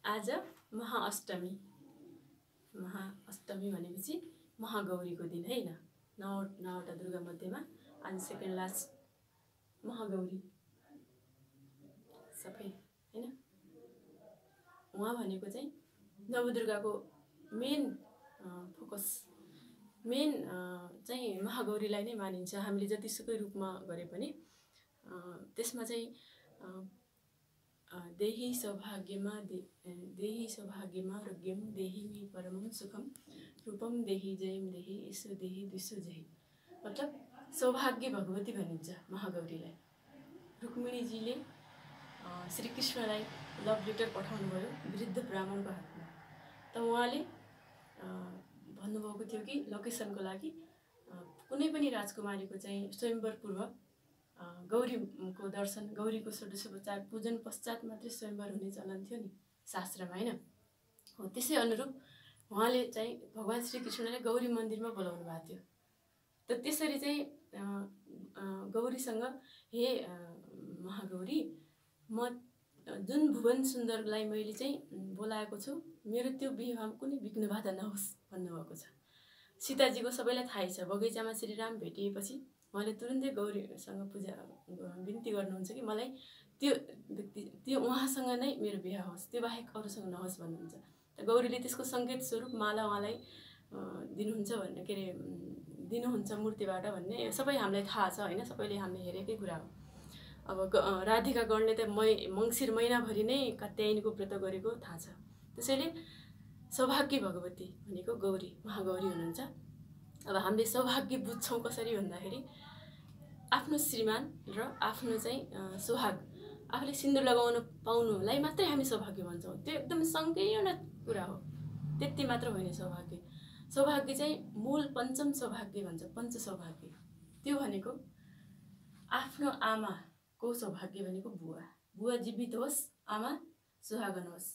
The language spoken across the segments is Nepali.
आज महाअष्टमी भनेपछि महागौरीको दिन हैन। नौवटा दुर्गा मध्येमा आज सेकेन्ड लास्ट महागौरी सबै हैन। उहाँ भनेको चाहिँ नवदुर्गाको मेन फोकस मेन चाहिँ महागौरीलाई नै मानिन्छ। हामीले जतिसुकै रूपमा गरे पनि त्यसमा चाहिँ देहि सौभाग्यमा रोग्यम देहि मे परमं सुखम रूपम देहि जयम देहि ईश्वर देहि विश्व जय। मतलब सौभाग्य भगवती भनिन्छ महागौरीलाई। रुक्मिणीजीले श्रीकृष्णलाई लभ लेटर पठाउनु भयो वृद्ध ब्राह्मणको हातमा। त उहाँले भन्नुभएको थियो कि लोकेसनको लागि कुनै पनि राजकुमारीको चाहिँ स्वयंवर पूर्व गौरीको दर्शन गौरीको षोडशोपचार पूजन पश्चात मात्रै स्वयंवर हुने चलन थियो नि शास्त्रमा हैन। हो त्यसै अनुरूप उहाँले चाहिँ भगवान श्रीकृष्णलाई गौरी मन्दिरमा बोलाउनु भएको थियो। त त्यसरी चाहिँ गौरीसँग हे महागौरी म जुन भुवन सुन्दरलाई मैले चाहिँ बोलाएको छु मेरो त्यो विवाहमा कुनै विघ्न बाधा नहोस् भन्नुभएको छ। सीताजीको सबैलाई थाहै छ। बगैँचामा श्रीराम भेटिएपछि उहाँले तुरुन्तै गौरीसँग पूजा बिन्ती गर्नुहुन्छ कि मलाई त्यो उहाँसँग नै मेरो बिहा होस्, त्यो बाहेक अरूसँग नहोस् भन्नुहुन्छ। त गौरीले त्यसको सङ्केत स्वरूप माला उहाँलाई दिनुहुन्छ भन्ने के अरे दिनुहुन्छ मूर्तिबाट भन्ने सबै हामीलाई थाहा छ हैन। सबैले हामीले हेरेकै कुरा हो। अब राधिका गणले त मङ्सिर महिनाभरि नै कात्यायनीको व्रत गरेको थाहा छ। त्यसैले सौभाग्य भगवती भनेको गौरी महागौरी हुनुहुन्छ। अब हामीले सौभाग्य बुझ्छौँ कसरी भन्दाखेरि आफ्नो श्रीमान र आफ्नो चाहिँ सुहाग आफूले सिन्दुर लगाउन पाउनुलाई मात्रै हामी सौभाग्य भन्छौँ। त्यो एकदम संकीर्ण कुरा हो। त्यति मात्र होइन सौभाग्य। सौभाग्य चाहिँ मूल पञ्चम सौभाग्य भन्छ। पञ्च सौभाग्य त्यो भनेको आफ्नो आमाको सौभाग्य भनेको बुवा जीवित होस्, आमा सुहागन होस्।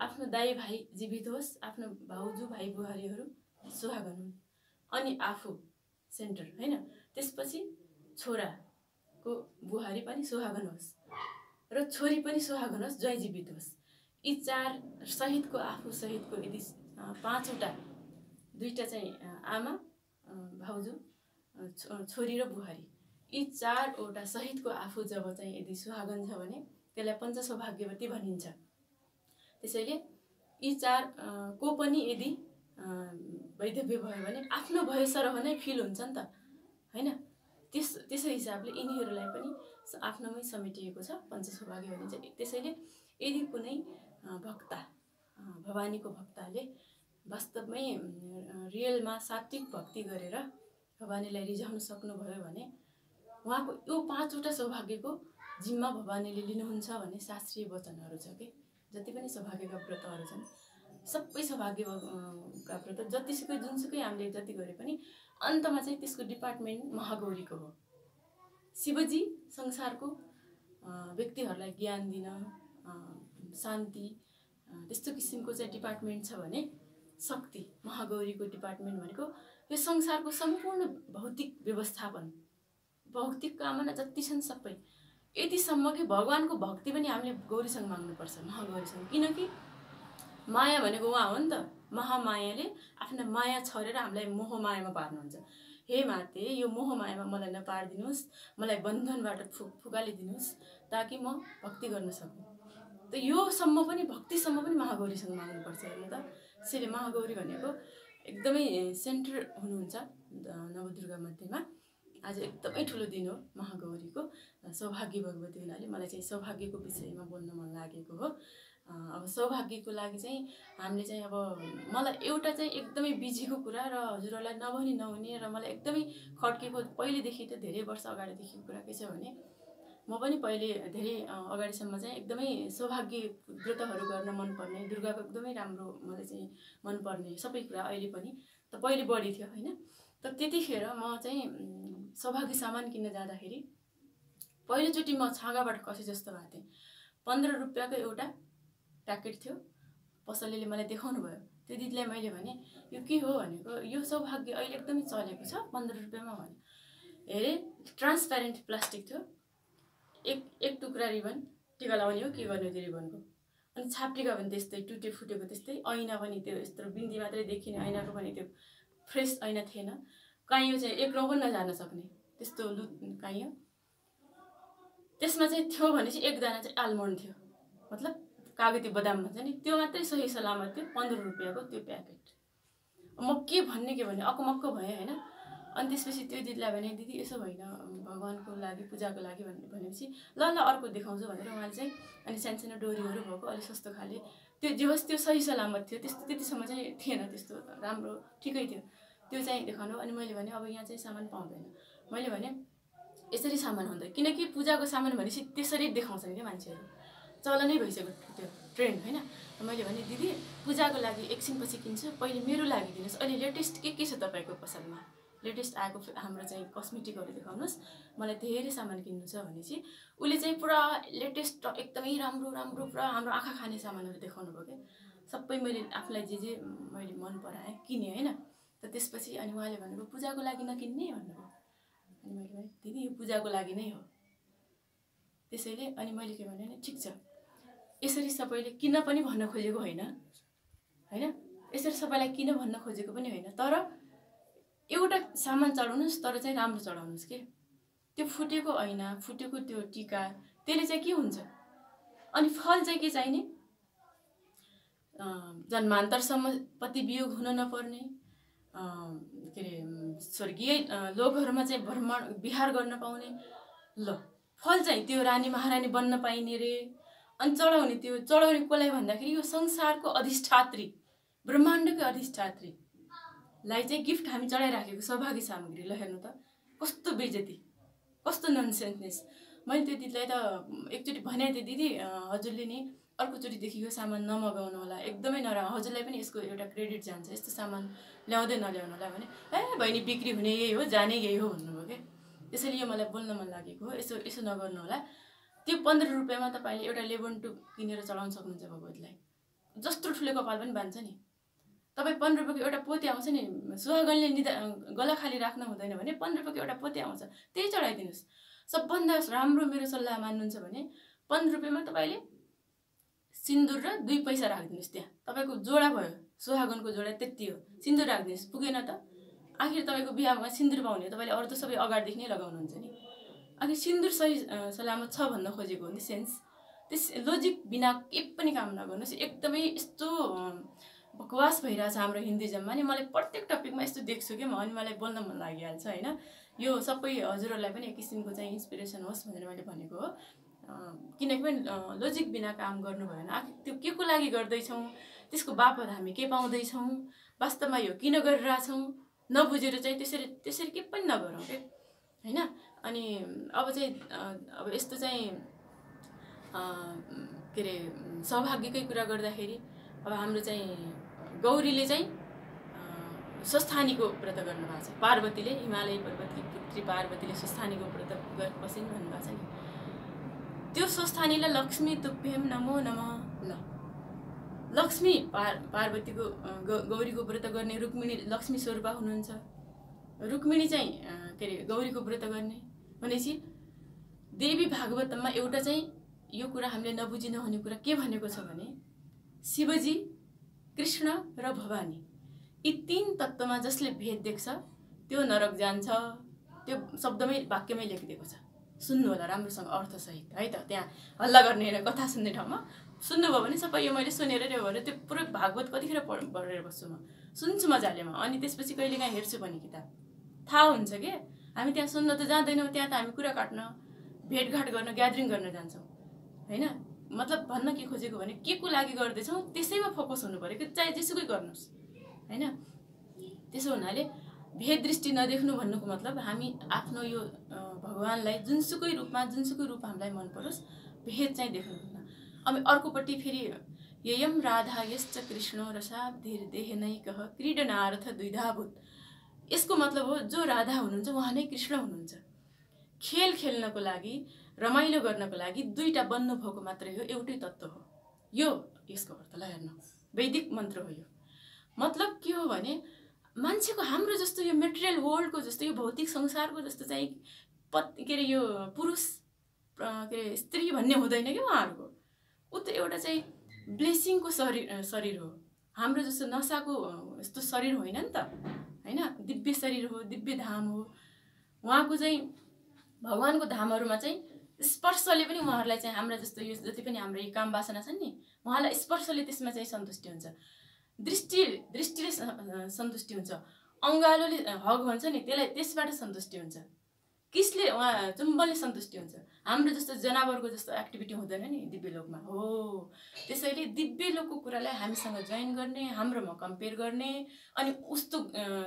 आफ्नो दाइ भाइ जीवित होस्, आफ्नो भाउजू भाइ बुहारीहरू सुहागन हुन्। अनि आफू सेन्टर हैन। त्यसपछि छोराको बुहारी पनि सुहागन होस् र छोरी पनि सुहागन होस्, जय जीवित होस्। यी चार सहितको आफू सहितको यदि पाँचवटा दुईटा चाहिँ आमा भाउजू छोरी र बुहारी यी चारवटा सहितको आफू जब चाहिँ यदि सुहागन छ भने त्यसलाई पञ्च सौभाग्यवती भनिन्छ। त्यसैले यी चार को पनि यदि वैधव्य भयो भने आफ्नो भएसरह नै फिल हुन्छ नि त हैन। त्यसै हिसाबले यिनीहरूलाई पनि आफ्नोमै समेटिएको छ पञ्च सौभाग्य भनिन्छ। त्यसैले यदि कुनै भक्ता भवानीको भक्तले वास्तवमै रियलमा सात्विक भक्ति गरेर भवानीलाई रिझाउन सक्नुभयो भने उहाँको यो पाँचवटा सौभाग्यको जिम्मा भवानीले लिनुहुन्छ भन्ने शास्त्रीय वचनहरू छ कि जति पनि सौभाग्यका व्रतहरू छन् सबै सौभाग्यका व्रत जतिसुकै जुनसुकै हामीले जति गरे पनि अन्तमा चाहिँ त्यसको डिपार्टमेन्ट महागौरीको हो। शिवजी संसारको व्यक्तिहरूलाई ज्ञान दिन शान्ति त्यस्तो किसिमको चाहिँ डिपार्टमेन्ट छ भने शक्ति महागौरीको डिपार्टमेन्ट भनेको यो संसारको सम्पूर्ण भौतिक व्यवस्थापन भौतिक कामना जति छन् सबै यतिसम्म कि भगवानको भक्ति पनि हामीले गौरीसँग माग्नुपर्छ महागौरीसँग। किनकि माया भनेको उहाँ हो नि त। महामायाले आफ्ना माया छरेर हामीलाई मोहमायामा पार्नुहुन्छ। हे माते यो मोहमायामा मलाई नपारिदिनुहोस्, मलाई बन्धनबाट फुकालिदिनुहोस् ताकि म भक्ति गर्न सकूँ। त यो सम्म पनि भक्तिसम्म पनि महागौरीसँग माग्नुपर्छ हेर्नु त। त्यसैले महागौरी भनेको एकदमै सेन्टर हुनुहुन्छ नवदुर्गा मध्येमा। आज एकदमै ठुलो दिन हो महागौरीको। सौभाग्य भगवती हुनाले मलाई चाहिँ सौभाग्यको विषयमा बोल्न मन लागेको हो। अब सौभाग्यको लागि चाहिँ हामीले चाहिँ अब मलाई एउटा चाहिँ एकदमै बिजीको कुरा र हजुरहरूलाई नभनी नहुने र मलाई एकदमै खड्केको पहिलेदेखि त धेरै वर्ष अगाडिदेखिको कुरा के छ भने म पनि पहिले धेरै अगाडिसम्म चाहिँ एकदमै सौभाग्य व्रतहरू गर्न मनपर्ने दुर्गाको एकदमै राम्रो मलाई चाहिँ मनपर्ने सबै कुरा अहिले पनि त पहिले बढी थियो हैन। त त्यतिखेर म चाहिँ सौभाग्य सामान किन्न जाँदाखेरि पहिलोचोटि म छाँगाबाट खसे जस्तो भएको थिएँ। 15 रुपियाँको एउटा प्याकेट थियो। पसलेले मलाई देखाउनु भयो। त्यो दिदीलाई मैले भने यो के हो भनेको यो सौभाग्य अहिले एकदमै चलेको छ 15 रुपियाँमा भने। हेरे ट्रान्सप्यारेन्ट प्लास्टिक थियो। एक टुक्रा रिबन टिका लगाउने हो के गर्ने त्यो रिबनको अनि छाप्रीका पनि त्यस्तै, टुटे फुटेको त्यस्तै, ऐना पनि त्यो यस्तो बिन्दी मात्रै देखिने ऐनाको पनि त्यो फ्रेस ऐना थिएन। काइयो चाहिँ एक रौँ पनि नजान सक्ने त्यस्तो लुत काइयो। त्यसमा चाहिँ थियो भने चाहिँ एकजना चाहिँ आलमोन्ड थियो, मतलब कागती बदाम भन्छ नि, त्यो मात्रै सही सलामत थियो, 15 रुपियाँको त्यो प्याकेट। म के भने अकमक्क भएँ होइन। अनि त्यसपछि त्यो दिदीलाई भने दिदी यसो होइन भगवान्को लागि पूजाको लागि भनेपछि ल अर्को देखाउँछु भनेर उहाँले चाहिँ अनि सानसानो डोरीहरू भएको अलिक सस्तो खाले त्यो जे होस् त्यो सही सलामत थियो, त्यस्तो त्यतिसम्म चाहिँ थिएन, त्यस्तो राम्रो ठिकै थियो त्यो चाहिँ देखाउनु। अनि मैले भने अब यहाँ चाहिँ सामान पाउँदैन, मैले भने यसरी सामान हुँदैन, किनकि पूजाको सामान भनेपछि त्यसरी देखाउँछन् क्या मान्छेहरू, चलनै भइसक्यो त्यो ट्रेन्ड होइन। मैले भने दिदी पूजाको लागि एकछिनपछि किन्छु, पहिले मेरो लागि दिनुहोस्, अहिले लेटेस्ट के छ तपाईँको पसलमा, लेटेस्ट आएको हाम्रो चाहिँ कस्मेटिकहरू देखाउनुहोस्, मलाई धेरै सामान किन्नु छ भनेपछि उसले चाहिँ पुरा लेटेस्ट एकदमै राम्रो राम्रो पुरा हाम्रो आँखा खाने सामानहरू देखाउनु भयो क्या। सबै मैले आफूलाई जे मैले मन पराएँ किनेँ होइन। त त्यसपछि अनि उहाँले भन्नुभयो पूजाको लागि नकिन्ने भन्नुभयो। अनि मैले भने दिदी यो पूजाको लागि नै हो, त्यसैले अनि मैले के भने ठिक छ, यसरी सबैले किन पनि भन्न खोजेको होइन होइन, यसरी सबैलाई किन भन्न खोजेको पनि होइन, तर एउटा सामान चढाउनुहोस् तर चाहिँ राम्रो चढाउनुहोस् के। त्यो फुटेको ऐना फुटेको त्यो टीका त्यसले चाहिँ के हुन्छ। अनि फल चाहिँ के चाहिने, जन्मान्तरसम्म पति वियोग हुन नपर्ने, के अरे स्वर्गीय लोकहरूमा चाहिँ भ्रमण विहार गर्न पाउने, ल फल चाहिँ त्यो रानी महारानी बन्न पाइने रे। अनि चढाउने त्यो चढाउने कसलाई भन्दाखेरि यो संसारको अधिष्ठात्री ब्रह्माण्डको अधिष्ठात्रीलाई चाहिँ गिफ्ट हामी चढाइराखेको सौभाग्य सामग्री। ल हेर्नु त कस्तो बेइज्जती, कस्तो ननसेन्सनेस। मैले त्यो दिदीलाई त एकचोटि भने थिएँ दिदी हजुरले नि अर्कोचोटिदेखि यो सामान नमगाउनु होला, एकदमै नराम्रो, हजुरलाई पनि यसको एउटा क्रेडिट जान्छ, यस्तो सामान ल्याउँदै नल्याउनु होला भने ए बहिनी बिक्री हुने यही हो, जाने यही हो भन्नुभयो क्या। त्यसैले यो मलाई बोल्न मन लागेको हो, यसो नगर्नु होला। त्यो 15 रुपियाँमा तपाईँले एउटा लेबन टुब किनेर चलाउन सक्नुहुन्छ भगवतीलाई, जस्तो ठुलो कपाल पनि बान्छ नि। तपाईँ 15 रुपियाँको एउटा पोते आउँछ नि, सुहागनले गला खाली राख्न हुँदैन भने 15 रुपियाँको एउटा पोते आउँछ, त्यही चढाइदिनुहोस्। सबभन्दा राम्रो मेरो सल्लाह मान्नुहुन्छ भने 15 रुपियाँमा तपाईँले सिन्दुर र 2 पैसा राखिदिनुहोस्, त्यहाँ तपाईँको जोडा भयो, सुहागनको जोडा त्यति हो, सिन्दुर राखिदिनुहोस्। पुगेन त आखिर तपाईँको बिहामा सिन्दुर पाउने, तपाईँले अरू त सबै अगाडिदेखि नै लगाउनुहुन्छ नि, आखिर सिन्दुर सही सलामत छ भन्न खोजेको हो नि सेन्स। त्यस लोजिक बिना के पनि काम नगर्नुहोस्। एकदमै यस्तो बकवास भइरहेछ हाम्रो हिन्दुइजममा नि, मलाई प्रत्येक टपिकमा यस्तो देख्छु कि म, अनि मलाई बोल्न मन लागिहाल्छ होइन। यो सबै हजुरहरूलाई पनि एक किसिमको चाहिँ इन्सपिरेसन होस् भनेर मैले भनेको हो। किनकि पनि लोजिक बिना काम गर्नु भएन। आखिर त्यो के को लागि गर्दैछौँ, त्यसको बापत हामी के पाउँदैछौँ, वास्तवमा यो किन गरिरहेछौँ नबुझेर चाहिँ त्यसरी के पनि नगरौँ के होइन। अनि अब चाहिँ अब यस्तो चाहिँ के अरे सौभाग्यकै कुरा गर्दाखेरि अब हाम्रो चाहिँ गौरीले चाहिँ स्वस्थानीको व्रत गर्नुभएको छ। पार्वतीले, हिमालय पर्वतकी पुत्री पार्वतीले स्वस्थानीको व्रत बसिन् भन्नुभएको छ नि। त्यो स्वस्थानीलाई लक्ष्मी तुभ्यम नमो नमः। ल लक्ष्मी पार्वतीको गौरीको व्रत गर्ने, रुक्मिणी लक्ष्मी स्वरूपा हुनुहुन्छ, रुक्मिणी चाहिँ के अरे गौरीको व्रत गर्ने भनेपछि देवी भागवतमा एउटा चाहिँ यो कुरा हामीले नबुझी नहुने कुरा के भनेको छ भने शिवजी, कृष्ण र भवानी यी 3 तत्त्वमा जसले भेद देख्छ त्यो नरक जान्छ, त्यो शब्दमै वाक्यमै लेखिदिएको छ। सुन्नु होला राम्रोसँग अर्थसहित है त, त्यहाँ हल्ला गर्ने होइन, कथा सुन्ने ठाउँमा सुन्नुभयो भने सबै यो मैले सुनेर गरेर त्यो पुरै भागवत कतिखेर पढेर बस्छु म, सुन्छु मजाले म। अनि त्यसपछि कहिलेकाहीँ हेर्छु पनि किताब, थाहा हुन्छ कि हामी त्यहाँ सुन्न त जाँदैनौँ, त्यहाँ त हामी कुरा काट्न भेटघाट गर्न ग्यादरिङ गर्न जान्छौँ होइन। मतलब भन्न के खोजेको भने के को लागि गर्दैछौँ त्यसैमा फोकस हुनु पऱ्यो कि, चाहे जेसुकै गर्नुहोस् होइन। त्यसो हुनाले भेद दृष्टि नदेख्नु भन्नुको मतलब हामी आफ्नो यो भगवान्लाई जुनसुकै रूप हामीलाई मन परोस् भेद चाहिँ देख्नुहुन्न। अब अर्कोपट्टि फेरि ययम राधा यश्च कृष्णो रसाब्धिर देहनैकः क्रीडनार्थ द्विधाभूत, यसको मतलब हो जो राधा हुनुहुन्छ उहाँ नै कृष्ण हुनुहुन्छ। खेल खेल्नको लागि, रमाइलो गर्नको लागि दुईटा बन्नु भएको मात्रै हो, एउटै तत्त्व हो यो। यसको अर्थ ल हेर्नु, वैदिक मन्त्र हो यो। मतलब के हो भने मान्छेको हाम्रो जस्तो यो मेटेरियल वर्ल्डको जस्तो यो भौतिक संसारको जस्तो चाहिँ के अरे यो पुरुष के अरे स्त्री भन्ने हुँदैन कि उहाँहरूको। ऊ त एउटा चाहिँ ब्लेसिङको शरीर हो। हाम्रो जस्तो नसाको यस्तो शरीर होइन नि त, होइन? दिव्य शरीर हो, दिव्य धाम हो। उहाँको चाहिँ भगवानको धामहरूमा चाहिँ स्पर्शले पनि उहाँहरूलाई चाहिँ हाम्रा जस्तो यो जति पनि हाम्रो यी काम वासना छन् नि, उहाँलाई स्पर्शले त्यसमा चाहिँ सन्तुष्टि हुन्छ। दृष्टिले सन्तुष्टि हुन्छ। अङ्गालोले हग भन्छ नि, त्यसलाई त्यसबाट सन्तुष्टि हुन्छ। किसले उहाँ चुम्बनले सन्तुष्टि हुन्छ। हाम्रो जस्तो जनावरको जस्तो एक्टिभिटी हुँदैन नि दिव्य लोकमा हो। त्यसैले दिव्य लोकको कुरालाई हामीसँग जोइन गर्ने, हाम्रोमा कम्पेयर गर्ने, अनि उस्तो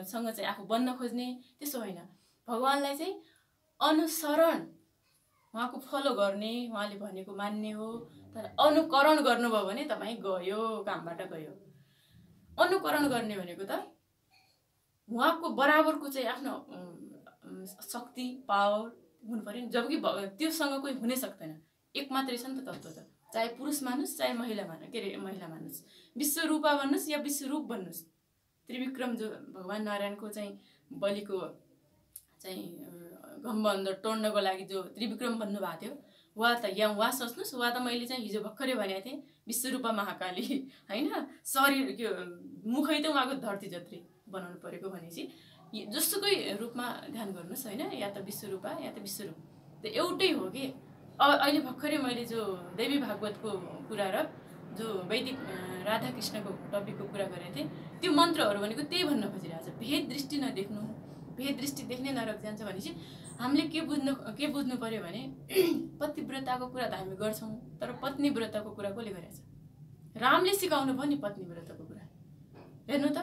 सँग चाहिँ आफू बन्न खोज्ने, त्यसो होइन। भगवानलाई चाहिँ अनुसरण, उहाँको फलो गर्ने, उहाँले भनेको मान्ने हो। तर अनुकरण गर्नुभयो भने तपाईँ गयो, कामबाट गयो। अनुकरण गर्ने भनेको त उहाँको बराबरको चाहिँ आफ्नो शक्ति पावर हुनु पर्यो नि। जबकि त्योसँग कोही हुनै सक्दैन। एक मात्रै छ नि त तत्त्व त, चाहे पुरुष मानुस् चाहे महिला मानुस्, विश्वरूपा भन्नुहोस् या विश्वरूप भन्नुहोस्। त्रिविक्रम जो भगवान नारायणको चाहिँ बलिको चाहिँ घम्ब अन्धर तोड्नको लागि जो त्रिविक्रम भन्नुभएको थियो, वा त वा सोच्नुहोस्, वा त मैले चाहिँ हिजो भर्खरै भनेको थिएँ विश्वरूपा महाकाली, होइन? शरीर के मुखै त उहाँको धरती जत्रै बनाउनु परेको भनेपछि जसुकै रूपमा ध्यान गर्नुहोस्, होइन? या त विश्वरूपा या त विश्वरूप, त्यो एउटै हो कि। अहिले भर्खरै मैले जो देवी भागवतको कुरा र जो वैदिक राधा कृष्णको टपिकको कुरा गरेको थिएँ, त्यो मन्त्रहरू भनेको त्यही भन्न खोजिरहेको छ। भेद दृष्टि नदेख्नु, भेद दृष्टि देख्ने नरक जान्छ भनेपछि हामीले के बुझ्नु पर्यो भने पतिव्रताको कुरा त हामी गर्छौँ, तर पत्नी व्रतको कुरा कसले गरेछ? रामले सिकाउनु भयो नि पत्नी व्रतको कुरा। हेर्नु त,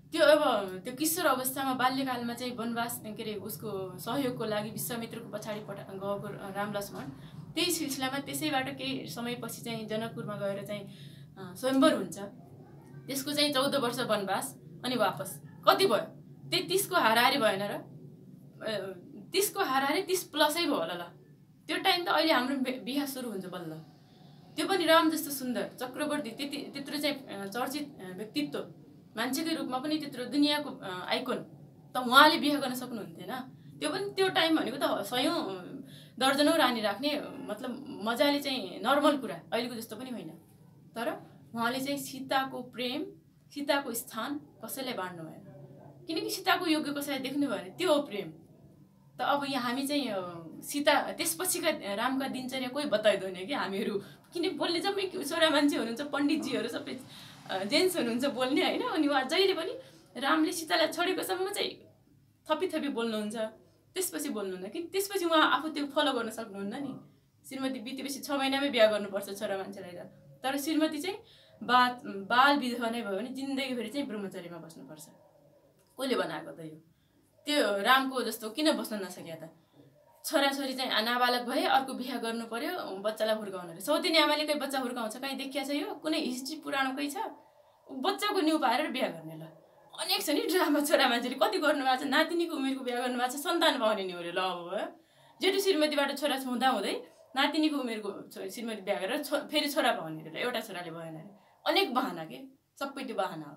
त्यो अब त्यो किशोर अवस्थामा बाल्यकालमा चाहिँ वनवास के अरे उसको सहयोगको लागि विश्वामित्रको पछाडि गएको राम लक्ष्मण, त्यही सिलसिलामा त्यसैबाट केही समयपछि चाहिँ जनकपुरमा गएर चाहिँ स्वयम्वर हुन्छ। त्यसको चाहिँ 14 वर्ष वनवास, अनि वापस कति भयो? 33 को हाराहारी भएन र? 30 को हाराहारी 30+ भयो होला ल। त्यो टाइम त अहिले हाम्रो बिहा सुरु हुन्छ बल्ल। त्यो पनि राम जस्तो सुन्दर चक्रवर्ती, त्यत्रो चाहिँ चर्चित व्यक्तित्व, मान्छेकै रूपमा पनि त्यत्रो दुनियाँको आइकोन, त उहाँले बिहा गर्न सक्नुहुन्थेन? त्यो पनि त्यो टाइम भनेको त 100 दर्जनौं रानी राख्ने, मतलब मजाले चाहिँ नर्मल कुरा, अहिलेको जस्तो पनि होइन। तर उहाँले चाहिँ सीताको प्रेम, सीताको स्थान कसैलाई बाँड्नु भएन, किनकि सीताको योग्य कसैलाई देख्नु भयो भने त्यो हो प्रेम। त अब यहाँ हामी चाहिँ सीता त्यसपछिका रामका दिनचर्या कोही बताइदैन कि हामीहरू, किन बोल्ने जम्मै छोरा मान्छे हुनुहुन्छ, पण्डितजीहरू सबै जेन्ट्स हुनुहुन्छ बोल्ने, होइन? अनि उहाँ जहिले पनि रामले सीतालाई छोडेकोसम्म चाहिँ थपी बोल्नुहुन्छ, त्यसपछि बोल्नुहुन्न कि त्यसपछि उहाँ आफू त्यो फलो गर्न सक्नुहुन्न नि। श्रीमती बितेपछि 6 महिनामै बिहा गर्नुपर्छ छोरा मान्छेलाई त। तर श्रीमती चाहिँ बाल विधवा नै भयो भने जिन्दगीभरि चाहिँ ब्रह्मचर्यमा बस्नुपर्छ। कसले बनाएको त यो? त्यो रामको जस्तो किन बस्न नसक्या त? छोराछोरी चाहिँ नाबालक भए अर्को बिहा गर्नु पर्यो, बच्चालाई हुर्काउनु रे। सौतेनी आमाले कहीँ बच्चा हुर्काउँछ? कहीँ देखिया छ यो? कुनै हिस्ट्री पुराणकै छ? बच्चाको न्यु पारेर बिहा गर्ने ल। अनेक छ नि ड्रामा, छोरा मान्छेले कति गर्नुभएको छ, नातिनीको उमेरको बिहा गर्नुभएको छ, सन्तान पाउने नि अरे। ल अब जेठो श्रीमतीबाट छोरा हुँदै नातिनीको उमेरको श्रीमती बिहा गरेर फेरि छोरा पाउने रे, एउटा छोराले भएन रे। अनेक बहाना के, सबै त्यो बहाना हो।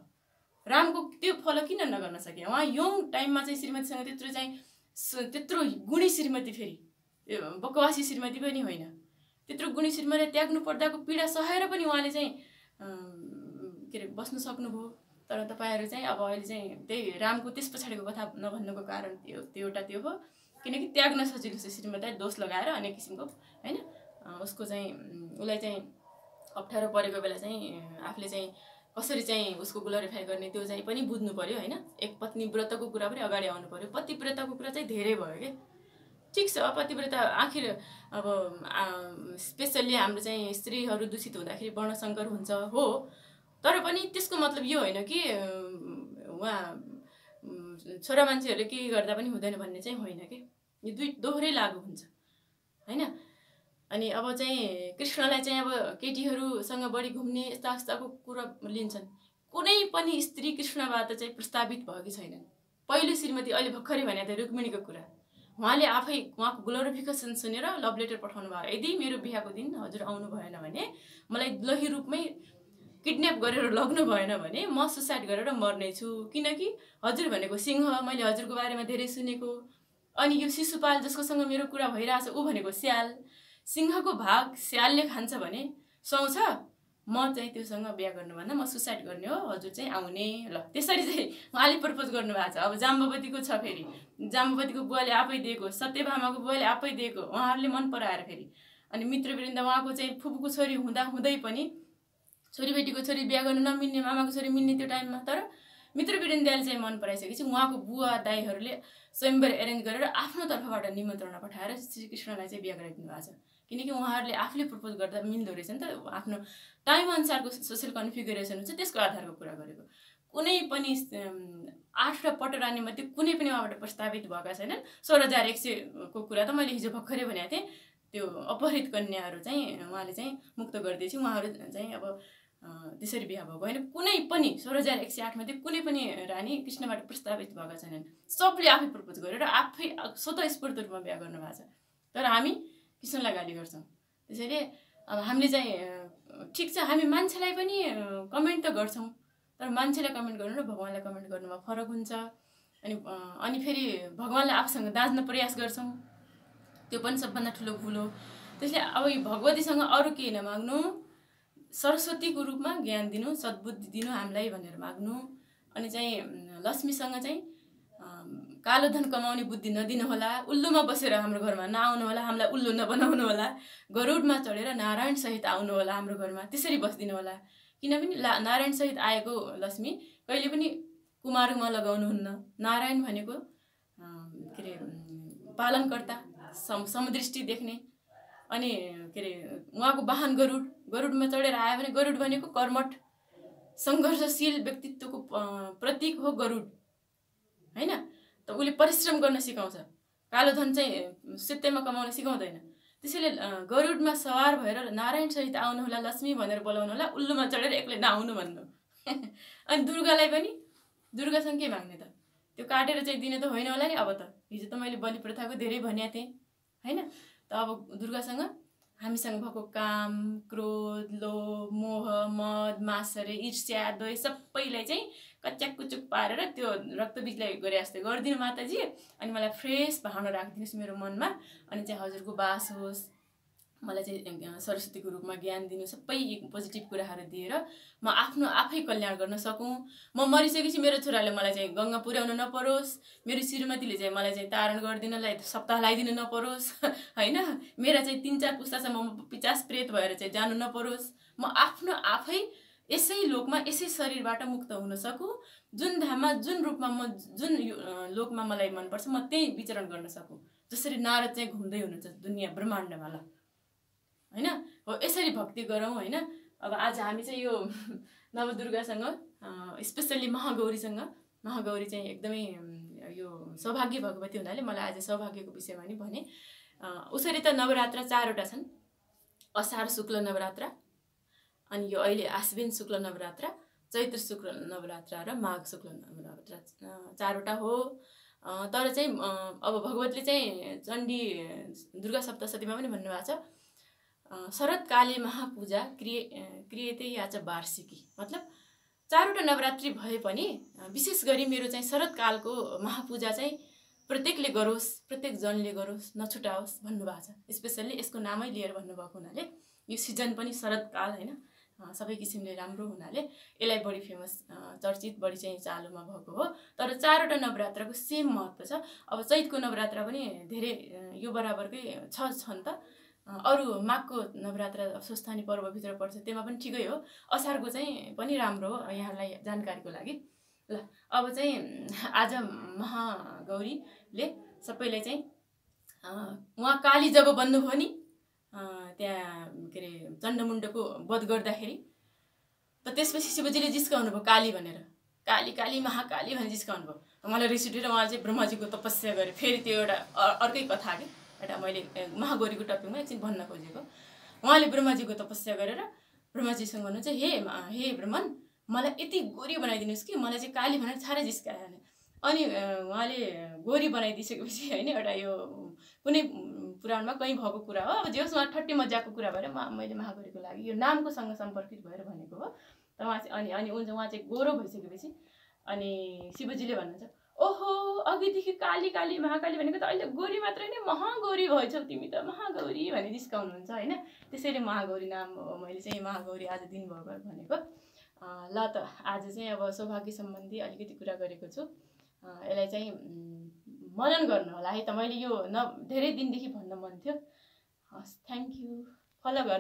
रामको त्यो फलो किन नगर्न सके? उहाँ यङ टाइममा चाहिँ श्रीमतीसँग त्यत्रो गुणी श्रीमती, फेरि बकवासी श्रीमती पनि होइन, त्यत्रो गुणी श्रीमती त्याग्नु पर्दाको पीडा सहेर पनि उहाँले चाहिँ के अरे बस्नु सक्नुभयो। तर तपाईँहरू चाहिँ अब अहिले चाहिँ त्यही रामको त्यस पछाडिको कथा नभन्नुको कारण त्यो एउटा त्यो हो, किनकि त्याग्न सजिलो छ श्रीमतीलाई दोष लगाएर अनेक किसिमको, होइन? उसको चाहिँ उसलाई चाहिँ अप्ठ्यारो परेको बेला चाहिँ आफूले चाहिँ कसरी चाहिँ उसको ग्लोरिफाई गर्ने त्यो चाहिँ पनि बुझ्नु पर्यो, होइन? एक पत्नी व्रतको कुरा पनि अगाडि आउनु पर्यो। पतिव्रतको कुरा चाहिँ धेरै भयो कि। ठिक छ, पतिव्रत आखिर अब स्पेसल्ली हाम्रो चाहिँ स्त्रीहरू दूषित हुँदाखेरि वर्णशङ्कर हुन्छ हो, तर पनि त्यसको मतलब यो होइन कि उहाँ छोरा मान्छेहरूले के गर्दा पनि हुँदैन भन्ने चाहिँ होइन कि। यो दुई दोहोरै लागु हुन्छ, होइन? अनि अब चाहिँ कृष्णलाई चाहिँ अब केटीहरूसँग बढी घुम्ने यस्ताको कुरा लिन्छन्। कुनै पनि स्त्री कृष्णबाट चाहिँ प्रस्तावित भएकी छैनन्। पहिलो श्रीमती अहिले भर्खरै भने त रुक्मिणीको कुरा, उहाँले आफै उहाँको ग्लोरिफिकेसन सुनेर लभ लेटर पठाउनु भयो। यदि मेरो बिहाको दिन हजुर आउनु भएन भने, मलाई दुलही रूपमै किडन्याप गरेर लग्नु भएन भने म सुसाइड गरेर मर्नेछु, किनकि हजुर भनेको सिंह, मैले हजुरको बारेमा धेरै सुनेको। अनि यो शिशुपाल जसकोसँग मेरो कुरा भइरहेछ ऊ भनेको स्याल। सिंहको भाग स्यालले खान्छ भने सुहाउँछ? म चाहिँ त्योसँग बिहा गर्नुभन्दा म सुसाइड गर्ने हो, हजुर चाहिँ आउने। ल त्यसरी चाहिँ उहाँले प्रपोज गर्नुभएको छ। अब जाम्बवतीको छ फेरि, जाम्बवतीको बुवाले आफै दिएको, सत्यभामाको बुवाले आफै दिएको, उहाँहरूले मन पराएर फेरि। अनि मित्रवृन्द उहाँको चाहिँ फुपूको छोरी हुँदा हुँदै पनि छोरीबेटीको छोरी बिहा गर्न नमिल्ने, मामाको छोरी मिल्ने त्यो टाइममा, तर मित्रवृन्दले चाहिँ मन पराइसकेपछि उहाँको बुवा दाइहरूले स्वयंवर एरेन्ज गरेर आफ्नो तर्फबाट निमन्त्रणा पठाएर श्रीकृष्णलाई चाहिँ बिहा गराइदिनु भएको छ। किनकि उहाँहरूले आफूले प्रपोज गर्दा मिल्दो रहेछ नि त, आफ्नो टाइम अनुसारको सोसियल कन्फिगुरेसन हुन्छ त्यसको आधारको कुरा गरेको। कुनै पनि 8वटा पटरानीमध्ये कुनै पनि उहाँबाट प्रस्तावित भएका छैनन्। 16,100 को कुरा त मैले हिजो भर्खरै भनेको थिएँ। त्यो अपहरित कन्याहरू चाहिँ उहाँले चाहिँ मुक्त गरिदिएपछि उहाँहरू चाहिँ अब त्यसरी बिहा भएको होइन। कुनै पनि 16,108 मध्ये कुनै पनि रानी कृष्णबाट प्रस्तावित भएका छैनन्। सबले आफै प्रपोज गरेर आफै स्वतःस्फूर्त रूपमा बिहा गर्नुभएको छ। तर हामी कृष्णलाई गाली गर्छौँ। त्यसैले अब हामीले चाहिँ ठिक छ, हामी मान्छेलाई पनि कमेन्ट त गर्छौँ, तर मान्छेलाई कमेन्ट गर्नु र भगवान्लाई कमेन्ट गर्नुमा फरक हुन्छ। अनि फेरि भगवान्लाई आफूसँग दाँच्न प्रयास गर्छौँ, त्यो पनि सबभन्दा ठुलो भुल हो। त्यसले अब यो भगवतीसँग अरू केही नमाग्नु, सरस्वतीको रूपमा ज्ञान दिनु, सद्बुद्धि दिनु हामीलाई भनेर माग्नु। अनि चाहिँ लक्ष्मीसँग चाहिँ कालो धन कमाउने बुद्धि नदिनु होला, उल्लुमा बसेर हाम्रो घरमा नआउनु होला, हामीलाई उल्लु नबनाउनु होला, गरुडमा चढेर नारायण सहित आउनु होला हाम्रो घरमा, त्यसरी बस्दिनु होला। किनभने नारायण सहित आएको लक्ष्मी कहिले पनि कुमारमा लगाउनुहुन्न। नारायण भनेको के अरे पालनकर्ता, समदृष्टि देख्ने, अनि के अरे उहाँको वाहन गरुड, गरुडमा चढेर आयो भने गरुड भनेको कर्मठ सङ्घर्षशील व्यक्तित्वको प्रतीक हो गरुड हैन। त उसले परिश्रम गर्न सिकाउँछ, कालो धन चाहिँ सित्तैमा कमाउन सिकाउँदैन। त्यसैले गरुडमा सवार भएर नारायण सहित आउनु होला, लक्ष्मी भनेर बोलाउनु होला, उल्लुमा चढेर एक्लै नआउनु भन्नु। अनि दुर्गालाई पनि दुर्गासँग के माग्ने त, त्यो काटेर चाहिँ दिने त होइन होला नि। अब त हिजो त मैले बलि प्रथाको धेरै भनेको थिएँ हैन। त अब दुर्गासँग हामीसँग भएको काम, क्रोध, लोभ, मोह, मद, मात्सर्य, ईर्ष्या, द्वेष सबैलाई चाहिँ कच्याक कुचुक पारेर त्यो रक्तबीजलाई गरे जस्तै गरिदिनु माताजी। अनि मलाई फ्रेस भावना राखिदिनुहोस् मेरो मनमा, अनि चाहिँ हजुरको बास होस्, मलाई चाहिँ सरस्वतीको रूपमा ज्ञान दिनु, सबै पोजिटिभ कुराहरू दिएर म आफ्नो आफै कल्याण गर्न सकौँ। म मरिसकेपछि मेरो छोराले मलाई चाहिँ गङ्गा पुर्याउनु नपरोस्, मेरो श्रीमतीले चाहिँ मलाई चाहिँ तारण गरिदिनलाई सप्ताह लगाइदिनु नपरोस् हैन। मेरा चाहिँ 3-4 पुस्तासम्म म 50 प्रेत भएर चाहिँ जानु नपरोस्। म आफ्नो आफै यसै लोकमा यसै शरीरबाट मुक्त हुन सकूँ। जुन धाममा जुन रूपमा म जुन लोकमा मलाई मनपर्छ म त्यही विचरण गर्न सकूँ। जसरी नारद चाहिँ घुम्दै हुनुहुन्छ दुनियाँ ब्रह्माण्डमा ल हैन। हो यसरी भक्ति गरौँ हैन। अब आज हामी चाहिँ यो नवदुर्गासँग स्पेसल्ली महागौरीसँग, महागौरी चाहिँ एकदमै यो सौभाग्य भगवती हुनाले मलाई आज सौभाग्यको विषयमा नि भने। उसरी त नवरात्र 4वटा छन्, असार शुक्ल नवरात्र, अनि यो अहिले आश्विन शुक्ल नवरात्र, चैत्र शुक्ल नवरात्र र माघ शुक्ल नवरात्र 4वटा हो। तर चाहिँ अब भगवतीले चाहिँ चण्डी दुर्गा सप्तशतीमा पनि भन्नुभएको छ, शरदकाले महापूजा क्रियते या च वार्षिकी। मतलब 4वटा नवरात्रि भए पनि विशेष गरी मेरो चाहिँ शरदकालको महापूजा चाहिँ प्रत्येकले गरोस्, प्रत्येक जनले गरोस्, नछुटाओस् भन्नुभएको छ। स्पेसल्ली यसको नामै लिएर भन्नुभएको हुनाले यो सिजन पनि शरदकाल हैन, सबै किसिमले राम्रो हुनाले यसलाई बढी फेमस, चर्चित, बढी चाहिँ चालुमा भएको हो। तर 4वटा नवरात्रको सेम महत्त्व छ। अब चैतको नवरात्र पनि धेरै यो बराबरकै छन् त। अरू माघको नवरात्र स्वस्थानी पर्वभित्र पर्छ, त्यसमा पनि ठिकै हो। असारको चाहिँ पनि राम्रो हो यहाँलाई जानकारीको लागि। ल अब चाहिँ आज महागौरीले सबैलाई चाहिँ उहाँ काली जब बन्नुभयो नि त्यहाँ के अरे चण्डमुण्डको वध गर्दाखेरि, त त्यसपछि शिवजीले जिस्काउनु भयो काली भनेर, काली काली महाकाली भनेर जिस्काउनु भयो। मलाई रिस उठेर उहाँले चाहिँ ब्रह्माजीको तपस्या गरे। फेरि त्यो एउटा अर्कै कथा के एउटा मैले महागौरीको टपिकमा एकछिन भन्न खोजेको। उहाँले ब्रह्माजीको तपस्या गरेर ब्रह्माजीसँग भन्नु चाहिँ हे ब्रह्मन, मलाई यति गोरी बनाइदिनुहोस् कि मलाई चाहिँ काली भनेर छाडै जिस्कायो भने। अनि उहाँले गोरी बनाइदिइसकेपछि होइन, एउटा यो कुनै पुराणमा कहीँ भएको कुरा हो। अब जे होस्, उहाँ ठट्टी मजाको कुरा भएर मैले महागौरीको लागि यो नामकोसँग सम्पर्कित भएर भनेको हो। त उहाँ चाहिँ अनि उहाँ चाहिँ गोरो भइसकेपछि अनि शिवजीले भन्नुहुन्छ, ओहो अघिदेखि काली काली महाकाली भनेको त अहिले गौरी मात्रै नै महागौरी भएछौ तिमी त महागौरी भने जिस्काउनुहुन्छ होइन। त्यसैले महागौरी नाम हो, मैले चाहिँ महागौरी आज दिनुभयो भनेको। ल त आज चाहिँ अब सौभाग्य सम्बन्धी अलिकति कुरा गरेको छु, यसलाई चाहिँ मनन गर्नु होला है त। मैले यो धेरै दिनदेखि भन्न मन थियो। हस्, थ्याङ्क यू। फलो गर्नु।